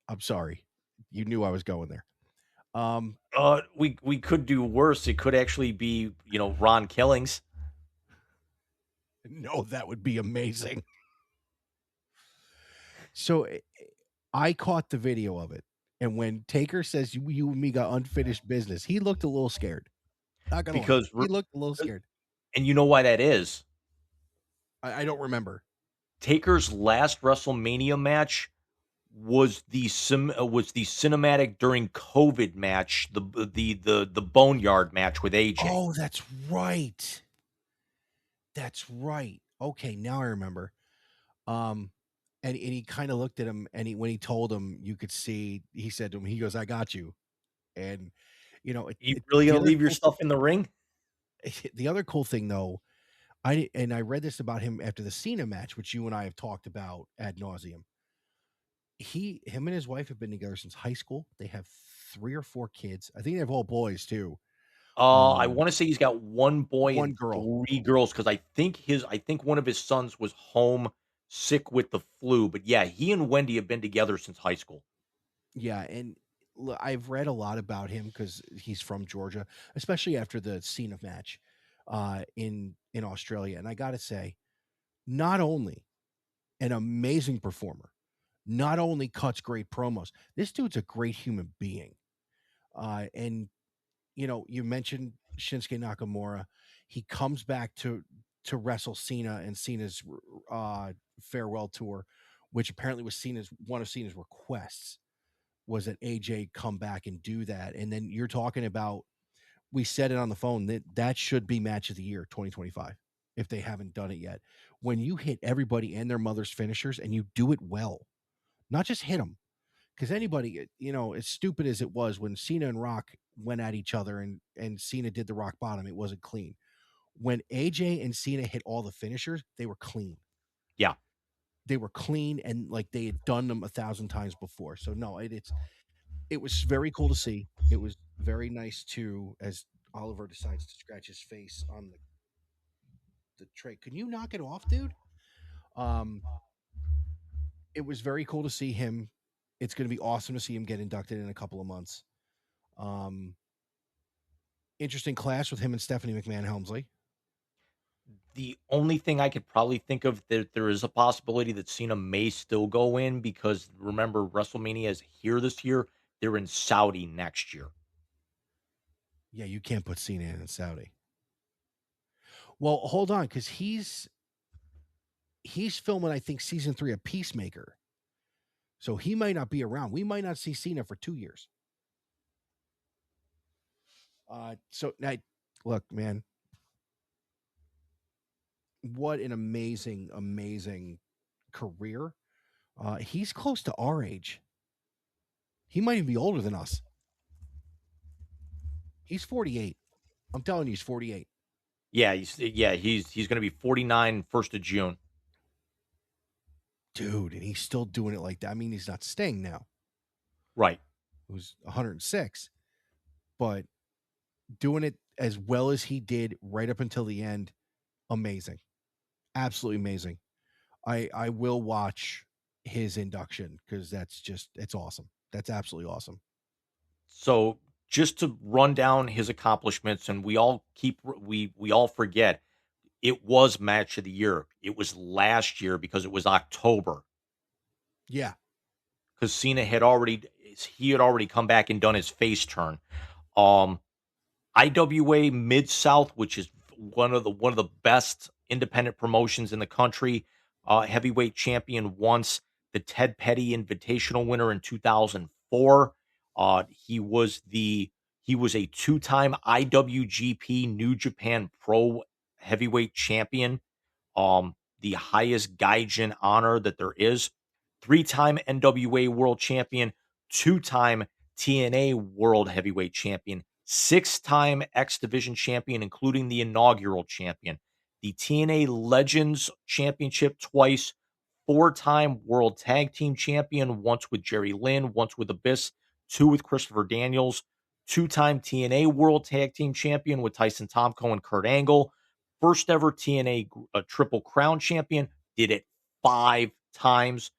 I'm sorry. You knew I was going there. Um, We could do worse. It could actually be, Ron Killings. no, that would be amazing. So I caught the video of it. And when Taker says you and me got unfinished business, he looked a little scared. Not gonna lie. because He r looked a little scared. and you know why that is? I don't remember. Taker's last WrestleMania match was the cinematic during COVID match, the Boneyard match with AJ. Oh, that's right. That's right. Okay, now I remember. Um, and he kind of looked at him, and when he told him, you could see he said to him, he goes, "I got you." And You really the gonna other leave your cool stuff in the ring? the other cool thing though, I read this about him after the Cena match, which you and I have talked about ad nauseum. Him and his wife have been together since high school. They have 3 or 4 kids. I think they have all boys too. I Um, wanna say he's got 1 boy one and girl. 3 girls because I think one of his sons was home sick with the flu, but yeah, he and Wendy have been together since high school. Yeah, and I've read a lot about him because he's from Georgia, especially after the Cena match in Australia. And I got to say, not only an amazing performer, not only cuts great promos. This dude's a great human being. And you mentioned Shinsuke Nakamura. He comes back to wrestle Cena and Cena's farewell tour, which apparently was Cena's one of Cena's requests was that AJ come back and do that. And then you're talking about we said it on the phone that should be match of the year 2025 if they haven't done it yet. When you hit everybody and their mother's finishers and you do it well, not just hit them, because anybody, as stupid as it was when Cena and Rock went at each other and Cena did the rock bottom, it wasn't clean. When AJ and Cena hit all the finishers, they were clean. Yeah. They were clean and like they had done them 1,000 times before. So no, it was very cool to see. It was very nice too, as Oliver decides to scratch his face on the tray. Can you knock it off, dude? Um, it was very cool to see him It's going to be awesome to see him get inducted in a couple of months. Um, Interesting clash with him and Stephanie McMahon Helmsley. The only thing I could probably think of that there is a possibility that Cena may still go in because remember WrestleMania is here this year. They're in Saudi next year. Yeah, you can't put Cena in Saudi. Well, hold on, because he's filming, I think, season 3 of Peacemaker. So he might not be around. We might not see Cena for 2 years. So now, look, man, what an amazing, amazing career. He's close to our age. He might even be older than us. He's 48. I'm telling you, he's 48. He's going to be 49 1st of June. Dude, and he's still doing it like that. I mean, he's not Sting now, Right. who's 106, but doing it as well as he did right up until the end, amazing. Absolutely amazing. I will watch his induction because it's awesome. That's absolutely awesome. So just to run down his accomplishments, and we all forget it was match of the year. It was last year because it was October Yeah. because Cena had already come back and done his face turn. Um, IWA Mid South, which is one of the best independent promotions in the country. Heavyweight champion once, the Ted Petty Invitational winner in 2004. He was a two-time IWGP New Japan Pro Heavyweight Champion, the highest Gaijin honor that there is. Three-time NWA World Champion, two-time TNA World Heavyweight Champion, six-time X Division champion, including the inaugural champion, the TNA Legends Championship twice, four-time World Tag Team Champion, once with Jerry Lynn, once with Abyss, two with Christopher Daniels, two-time TNA World Tag Team Champion with Tyson Tomko and Kurt Angle, first ever TNA Triple Crown Champion, did it 5 times,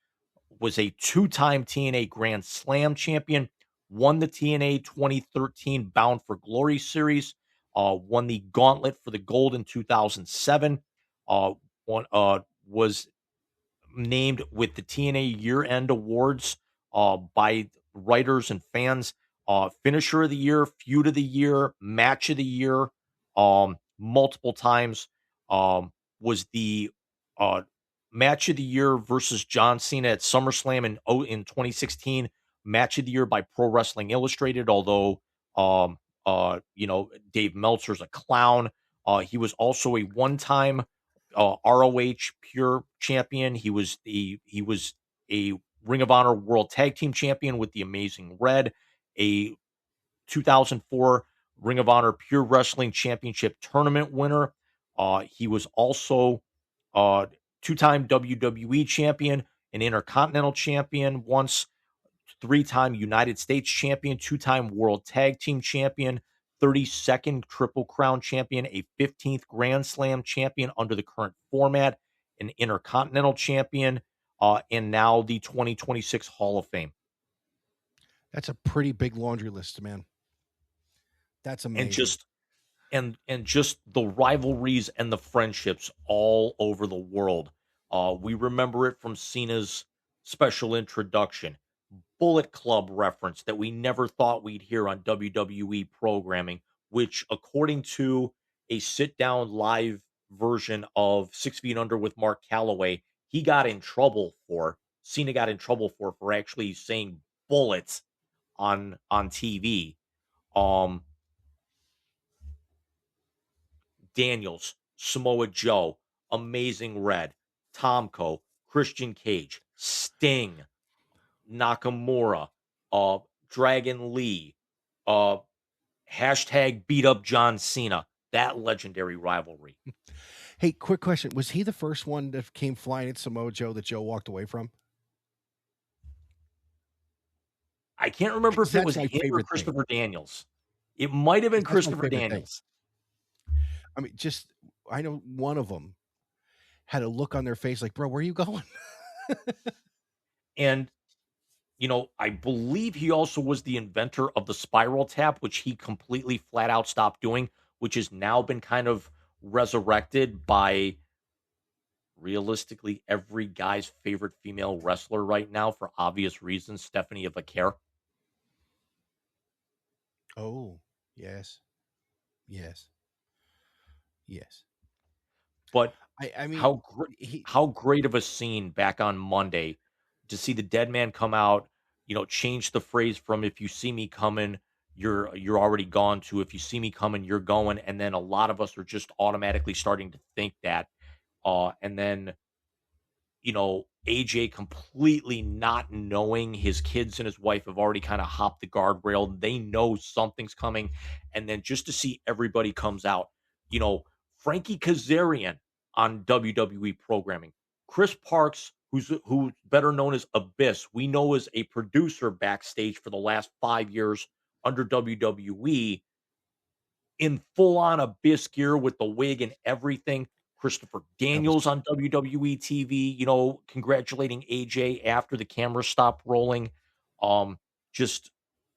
was a two-time TNA Grand Slam champion, won the TNA 2013 Bound for Glory series, won the Gauntlet for the Gold in 2007, was named with the TNA year-end awards by writers and fans. Finisher of the year, feud of the year, match of the year, multiple times. Was the uh, match of the year versus John Cena at SummerSlam in 2016. Match of the year by Pro Wrestling Illustrated. Although, Dave Meltzer's a clown. He was also a one-time ROH Pure Champion. He was a Ring of Honor World Tag Team Champion with the Amazing Red, a 2004 Ring of Honor Pure Wrestling Championship tournament winner. He was also uh, two-time WWE champion, an Intercontinental champion once, three-time United States champion, two-time World Tag Team champion, 32nd Triple Crown champion, a 15th Grand Slam champion under the current format, an Intercontinental champion, and now the 2026 Hall of Fame. That's a pretty big laundry list, man. That's And amazing. just the rivalries and the friendships all over the world. We remember it from Cena's special introduction. Bullet Club reference that we never thought we'd hear on WWE programming, which, according to a sit down live version of 6 Feet Under with Mark Calloway, he got in trouble for. Cena got in trouble for actually saying bullets on TV. Um, Daniels, Samoa Joe, Amazing Red, Tomko, Christian Cage, Sting, Nakamura, uh, Dragon Lee, uh, hashtag beat up John Cena. That legendary rivalry. Hey, quick question. Was he the first one that came flying at Samoa Joe that Joe walked away from? I can't remember 'Cause if it that's was my him or favorite thing. Christopher Daniels. It might have been 'Cause that's my Christopher favorite thing. Daniels. I mean, I know one of them had a look on their face like, "Bro, where are you going?" And I believe he also was the inventor of the spiral tap, which he completely flat out stopped doing, which has now been kind of resurrected by realistically every guy's favorite female wrestler right now for obvious reasons, Stephanie Vaquer. Oh, yes, yes, yes. But I mean, how great he how great of a scene back on Monday to see the dead man come out, change the phrase from "if you see me coming, you're already gone" to "if you see me coming, you're going," and then a lot of us are just automatically starting to think that, and then AJ completely not knowing his kids and his wife have already kind of hopped the guardrail. They know something's coming. And then just to see everybody comes out, you know, Frankie Kazarian on WWE programming, Chris Parks, who's better known as Abyss, we know as a producer backstage for the last 5 years under WWE in full on Abyss gear with the wig and everything. Christopher that was Daniels on WWE TV, congratulating AJ after the camera stopped rolling. Just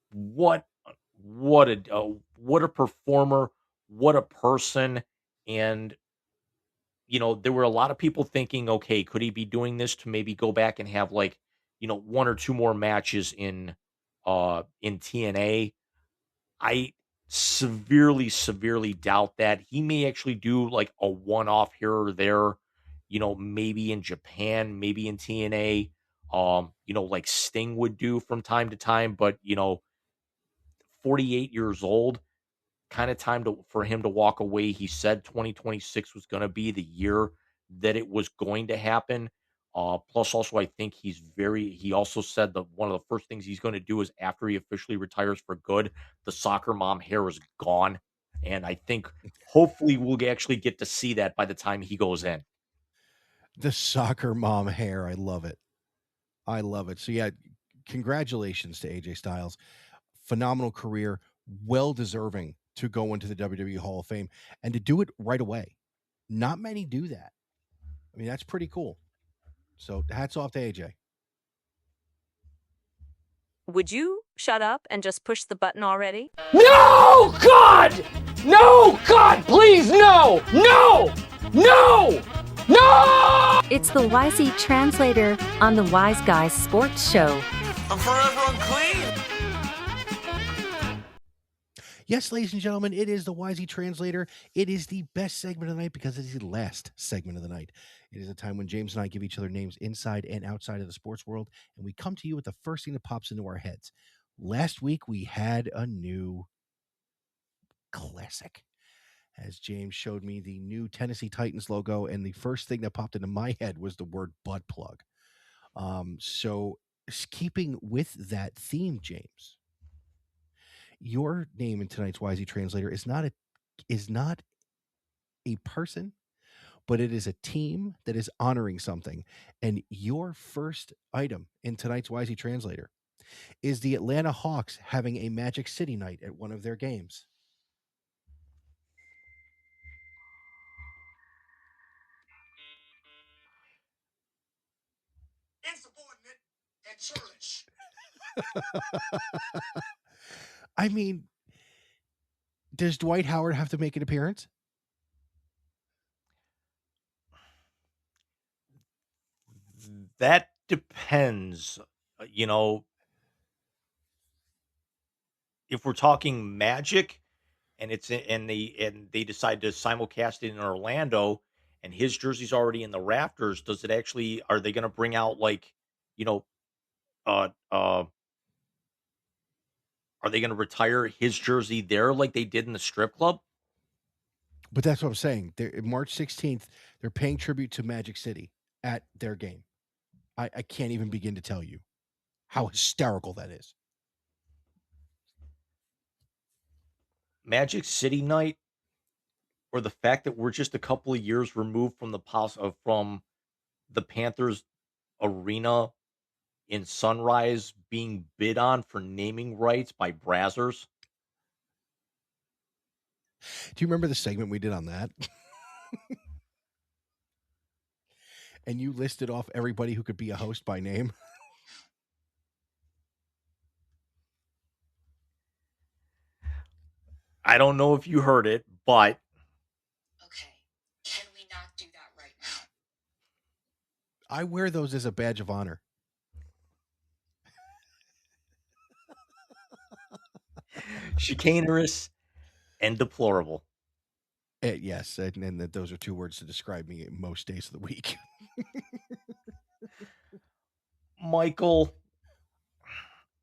what what a performer, what a person, and there were a lot of people thinking, okay, could he be doing this to maybe go back and have like one or two more matches in TNA? I severely, severely doubt that. He may actually do like a one off here or there, maybe in Japan, maybe in TNA, like Sting would do from time to time. But, 48 years old, kind of time for him to walk away. He said 2026 was going to be the year that it was going to happen. Plus, also, I think he also said that one of the first things he's going to do is after he officially retires for good, the soccer mom hair is gone. And I think hopefully we'll actually get to see that by the time he goes in. the soccer mom hair. I love it. I love it. So yeah, congratulations to AJ Styles. Phenomenal career, well deserving to go into the WWE Hall of Fame and to do it right away. Not many do that. I mean, that's pretty cool. So hats off to AJ. Would you shut up and just push the button already? No, God! No, God, please, no! No! No! No! It's the YZ Translator on the Wise Guys Sports Show. I'm forever unclean. Yes, ladies and gentlemen, it is the YZ Translator. It is the best segment of the night because it is the last segment of the night. It is a time when James and I give each other names inside and outside of the sports world, and we come to you with the first thing that pops into our heads. Last week, we had a new classic. As James showed me the new Tennessee Titans logo, and the first thing that popped into my head was the word butt plug. So, keeping with that theme, James, your name in tonight's YZ Translator is not a person, but it is a team that is honoring something. And your first item in tonight's YZ Translator is the Atlanta Hawks having a Magic City night at one of their games. Insubordinate and churlish. I mean, does Dwight Howard have to make an appearance? That depends. Uh, You know, if we're talking Magic, and they decide to simulcast it in Orlando, and his jersey's already in the rafters, does it actually? Are they going to bring out like, you know, uh, uh, are they going to retire his jersey there like they did in the strip club? But that's what I'm saying. March 16th, they're paying tribute to Magic City at their game. I can't even begin to tell you how hysterical that is. Magic City night, or the fact that we're just a couple of years removed from from the Panthers arena in Sunrise being bid on for naming rights by Brazzers. Do you remember the segment we did on that? And you listed off everybody who could be a host by name. I don't know if you heard it, but Okay, can we not do that right now? I wear those as a badge of honor. chicanerous and deplorable. Yes, and that those are two words to describe me most days of the week. Michael,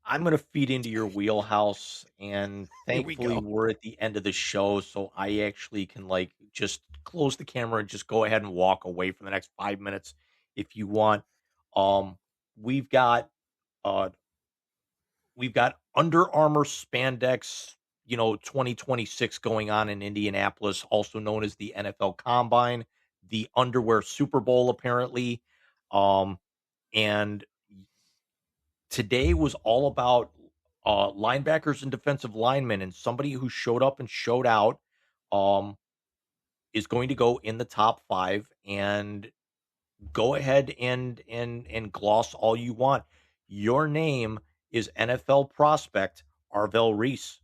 I'm going to feed into your wheelhouse, and Here we thankfully go. we're at the end of the show, so I actually can like just close the camera and just go ahead and walk away for the next 5 minutes if you want. Um, we've got uh we've got Under Armour spandex, 2026 going on in Indianapolis, also known as the NFL Combine, the underwear Super Bowl apparently. And today was all about linebackers and defensive linemen, and somebody who showed up and showed out um, is going to go in the top five. And go ahead and gloss all you want. Your name is NFL prospect Arvell Reese.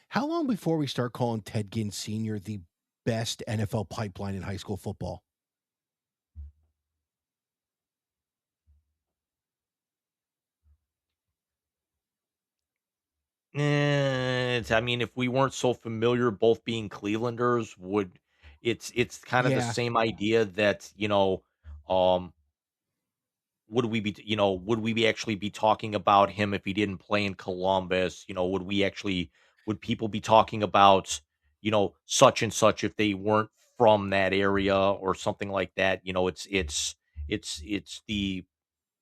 How long before we start calling Ted Ginn Sr. the best NFL pipeline in high school football? I mean, if we weren't so familiar, both being Clevelanders, would it's kind of the Yeah. same idea that um, would we be actually be talking about him if he didn't play in Columbus? Would people be talking about, such and such if they weren't from that area or something like that? It's it's the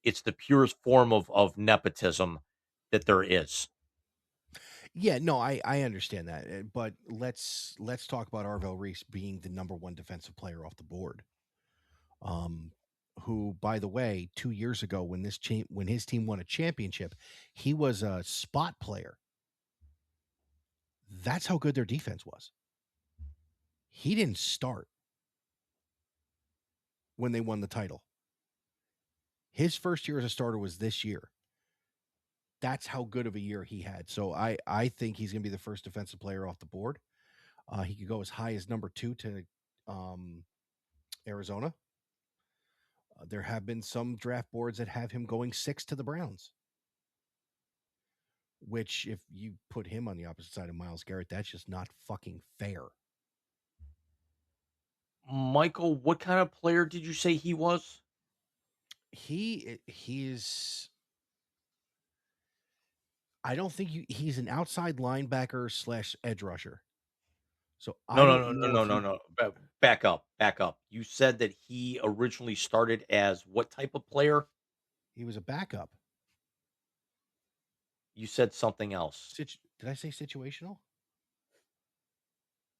it's the purest form of nepotism that there is. Yeah, no, I understand that, but let's talk about Arvell Reese being the number one defensive player off the board. Um, who, by the way, 2 years ago when his team won a championship, he was a spot player. That's how good their defense was. He didn't start when they won the title. His first year as a starter was this year. That's how good of a year he had. So I think he's going to be the first defensive player off the board. He could go as high as number 2 to Arizona. There have been some draft boards that have him going 6 to the Browns. Which, if you put him on the opposite side of Myles Garrett, that's just not fucking fair. Michael, what kind of player did you say he was? He's. I don't think he's an outside linebacker / edge rusher. So No, I no, don't no, no, know no, if no, no. Back up, back up. You said that he originally started as what type of player? he was a backup. You said something else. Did I say situational?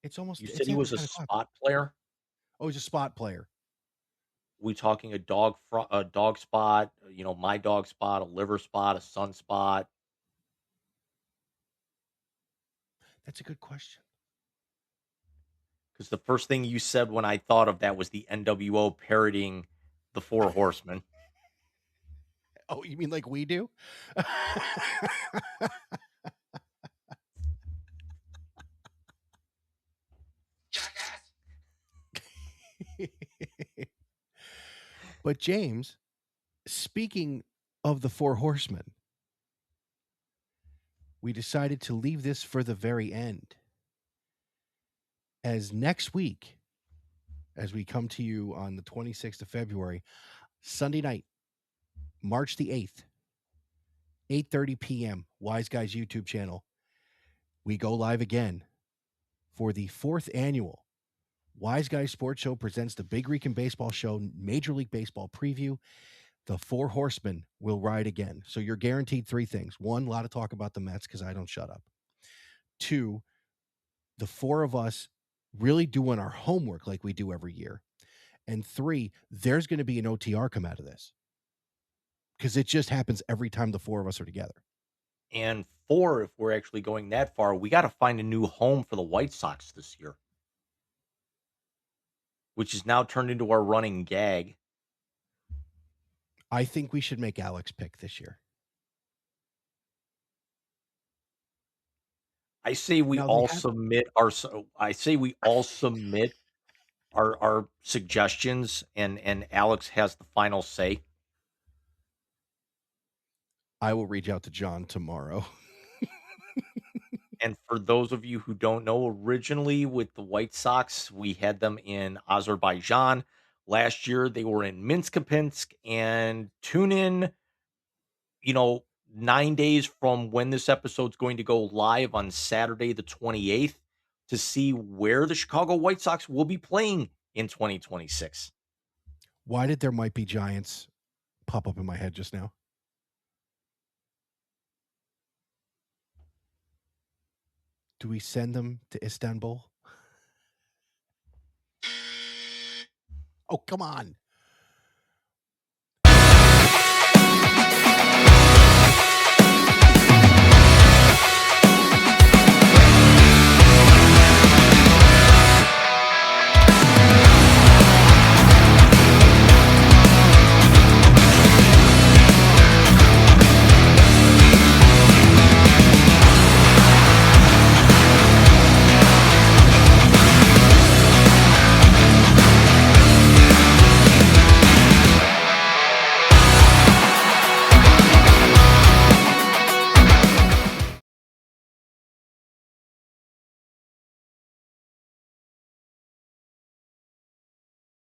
It's almost. You said It's he after was a 10 o'clock. spot player. Oh, he's a spot player. We talking a dog spot? My dog spot, a liver spot, a sun spot. That's a good question. Because the first thing you said when I thought of that was the NWO parodying the Four Horsemen. Oh, you mean like we do? Jackass. But James, speaking of the Four Horsemen, we decided to leave this for the very end. As next week, as we come to you on the 26th of February, Sunday night, March the 8th, 8:30 p.m., Wise Guys YouTube channel, we go live again for the 4th annual Wise Guys Sports Show presents the Big Rican Baseball Show Major League Baseball preview. The Four Horsemen will ride again. So you're guaranteed 3 things. 1, a lot of talk about the Mets because I don't shut up. 2, the 4 of us really doing our homework like we do every year. And 3, there's going to be an OTR come out of this because it just happens every time the 4 of us are together. And 4, if we're actually going that far, we got to find a new home for the White Sox this year, which is now turned into our running gag. I think we should make Alex pick this year. I say we Now, they all have- submit our. I say we all submit our suggestions, and Alex has the final say. I will reach out to John tomorrow. And for those of you who don't know, originally with the White Sox, we had them in Azerbaijan. Last year, they were in Minsk-Kapinsk. And tune in, 9 days from when this episode's going to go live on Saturday, the 28th, to see where the Chicago White Sox will be playing in 2026. Why did There Might Be Giants pop up in my head just now? Do we send them to Istanbul? Oh, come on.